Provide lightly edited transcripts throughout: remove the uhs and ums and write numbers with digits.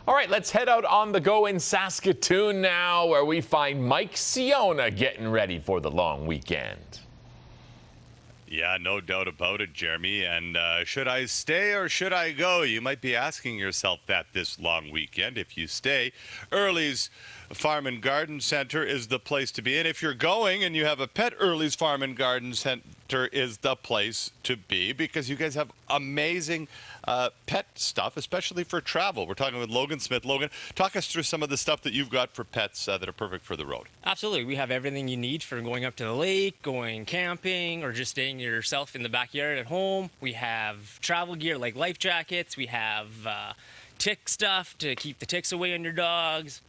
All right, let's head out on the go in Saskatoon now, where we find Mike Ciona getting ready for the long weekend. Yeah, no doubt about it, Jeremy. And should I stay or should I go? You might be asking yourself that this long weekend. If you stay, Early's Farm and Garden Center is the place to be. And if you're going and you have a pet, Early's Farm and Garden Center is the place to be, because you guys have amazing pet stuff, especially for travel. We're talking with Logan Smith. Logan, talk us through some of the stuff that you've got for pets that are perfect for the road. Absolutely. We have everything you need for going up to the lake, going camping, or just staying yourself in the backyard at home. We have travel gear like life jackets. We have tick stuff to keep the ticks away on your dogs.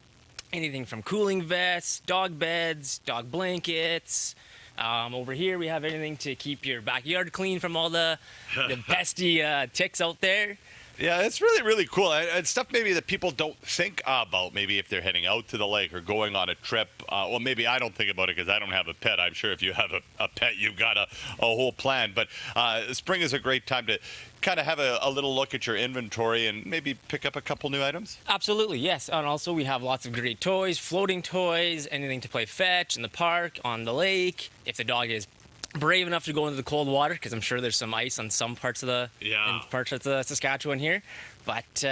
Anything from cooling vests, dog beds, dog blankets. Over here we have anything to keep your backyard clean from all the pesky ticks out there. Yeah, it's really, really cool. And stuff maybe that people don't think about, maybe if they're heading out to the lake or going on a trip. Well, maybe I don't think about it because I don't have a pet. I'm sure if you have a pet, you've got a whole plan. But spring is a great time to kind of have a little look at your inventory and maybe pick up a couple new items. Absolutely, yes. And also we have lots of great toys, floating toys, anything to play fetch in the park, on the lake. If the dog is brave enough to go into the cold water, because I'm sure there's some ice on some parts of the Saskatchewan here. But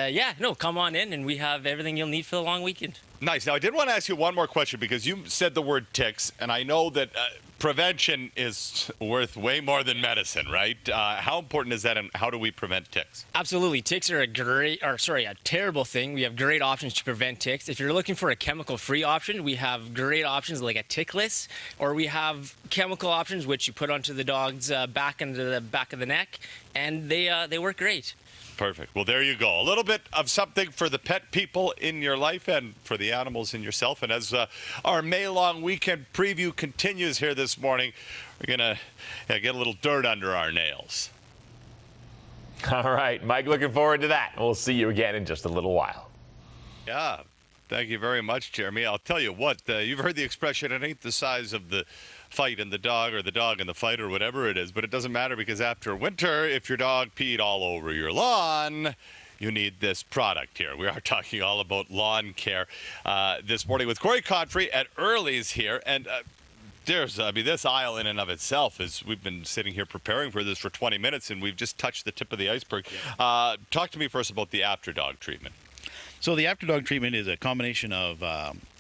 come on in, and we have everything you'll need for the long weekend. Nice. Now, I did want to ask you one more question, because you said the word ticks, and I know that prevention is worth way more than medicine, right? How important is that, and how do we prevent ticks? Absolutely. Ticks are a terrible thing. We have great options to prevent ticks. If you're looking for a chemical-free option, we have great options like a tickless, or we have chemical options which you put onto the dog's back into the back of the neck, and they work great. Perfect. Well, there you go. A little bit of something for the pet people in your life and for the animals in yourself. And as our May-long weekend preview continues here this morning, we're going to get a little dirt under our nails. All right, Mike, looking forward to that. We'll see you again in just a little while. Yeah. Thank you very much, Jeremy. I'll tell you what, you've heard the expression, it ain't the size of the fight and the dog, or the dog and the fight, or whatever it is, but it doesn't matter, because after winter, if your dog peed all over your lawn, you need this product here. We are talking all about lawn care this morning with Corey Godfrey at Early's here. And this aisle in and of itself is, we've been sitting here preparing for this for 20 minutes, and we've just touched the tip of the iceberg. Talk to me first about the after dog treatment. So the after dog treatment is a combination of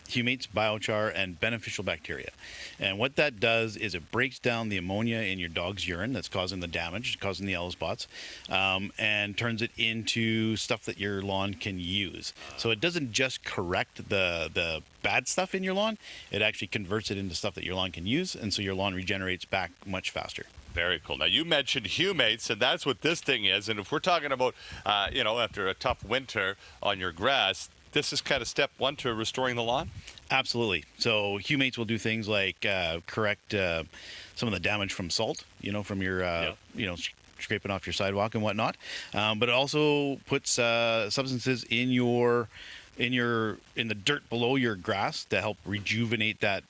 humates, biochar, and beneficial bacteria. And what that does is it breaks down the ammonia in your dog's urine that's causing the damage, causing the yellow spots, and turns it into stuff that your lawn can use. So it doesn't just correct the bad stuff in your lawn, it actually converts it into stuff that your lawn can use, and so your lawn regenerates back much faster. Very cool. Now, you mentioned humates, and that's what this thing is. And if we're talking about, after a tough winter on your grass, this is kind of step one to restoring the lawn? Absolutely. So humates will do things like correct some of the damage from salt, from your, scraping off your sidewalk and whatnot. But it also puts substances in the dirt below your grass to help rejuvenate that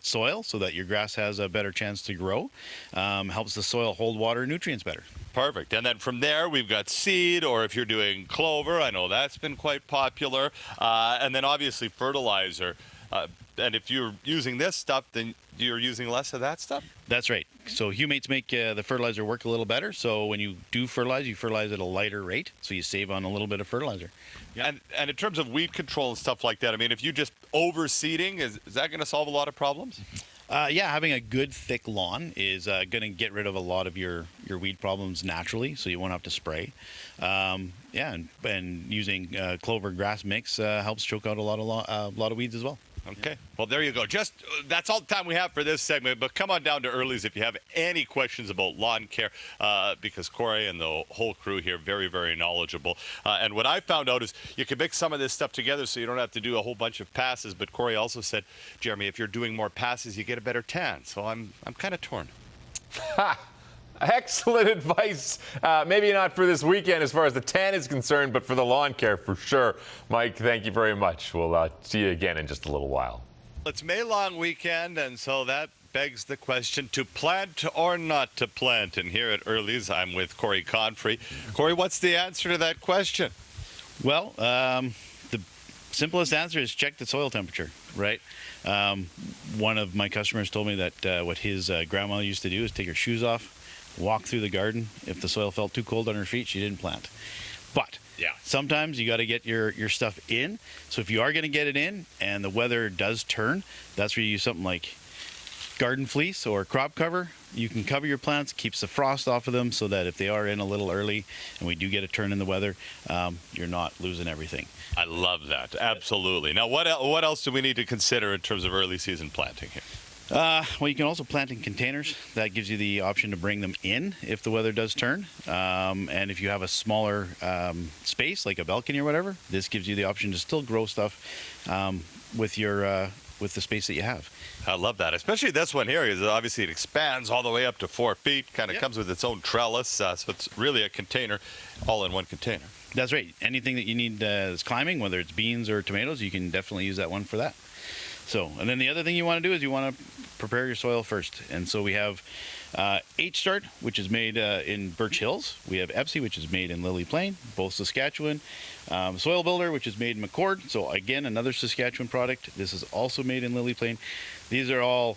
soil so that your grass has a better chance to grow. Helps the soil hold water and nutrients better. Perfect. And then from there, we've got seed, or if you're doing clover, I know that's been quite popular. And then obviously fertilizer. And if you're using this stuff, then you're using less of that stuff? That's right. So humates make the fertilizer work a little better. So when you do fertilize, you fertilize at a lighter rate. So you save on a little bit of fertilizer. Yeah. And in terms of weed control and stuff like that, I mean, if you just overseeding, is that going to solve a lot of problems? Having a good thick lawn is going to get rid of a lot of your weed problems naturally, so you won't have to spray. And using clover grass mix helps choke out a lot of weeds as well. Okay. Well, there you go. That's all the time we have for this segment, but come on down to Early's if you have any questions about lawn care, because Corey and the whole crew here, very, very knowledgeable. And what I found out is you can mix some of this stuff together so you don't have to do a whole bunch of passes, but Corey also said, Jeremy, if you're doing more passes, you get a better tan. So I'm kind of torn. Excellent advice. Maybe not for this weekend as far as the tan is concerned, but for the lawn care for sure. Mike, thank you very much. We'll see you again in just a little while. It's May-long weekend, and so that begs the question, to plant or not to plant? And here at Early's, I'm with Corey Godfrey. Corey, what's the answer to that question? Well, the simplest answer is check the soil temperature, right? One of my customers told me that what his grandma used to do is take her shoes off, walk through the garden. If the soil felt too cold on her feet, she didn't plant. But Yeah. sometimes you got to get your stuff in. So if you are going to get it in and the weather does turn, that's where you use something like garden fleece or crop cover. You can cover your plants, keeps the frost off of them, so that if they are in a little early and we do get a turn in the weather, you're not losing everything. I love that. Absolutely. Now, what else do we need to consider in terms of early season planting here? Well, you can also plant in containers. That gives you the option to bring them in if the weather does turn. And if you have a smaller space, like a balcony or whatever, this gives you the option to still grow stuff with the space that you have. I love that, especially this one here, because obviously it expands all the way up to 4 feet, kind of comes with its own trellis, so it's really a container, all in one container. That's right. Anything that you need that's climbing, whether it's beans or tomatoes, you can definitely use that one for that. So, and then the other thing you want to do is you want to prepare your soil first. And so we have H-Start, which is made in Birch Hills. We have Epsi, which is made in Lily Plain, both Saskatchewan. Soil Builder, which is made in McCord. So again, another Saskatchewan product. This is also made in Lily Plain. These are all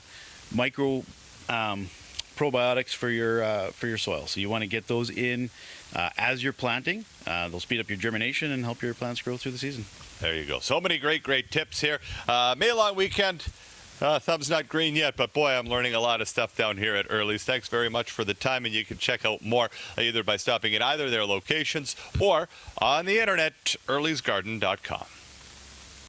micro probiotics for your soil. So you want to get those in as you're planting. They'll speed up your germination and help your plants grow through the season. There you go. So many great tips here. May long weekend. Thumbs not green yet, but boy, I'm learning a lot of stuff down here at Early's. Thanks very much for the time, and you can check out more either by stopping at either their locations or on the internet, earlysgarden.com.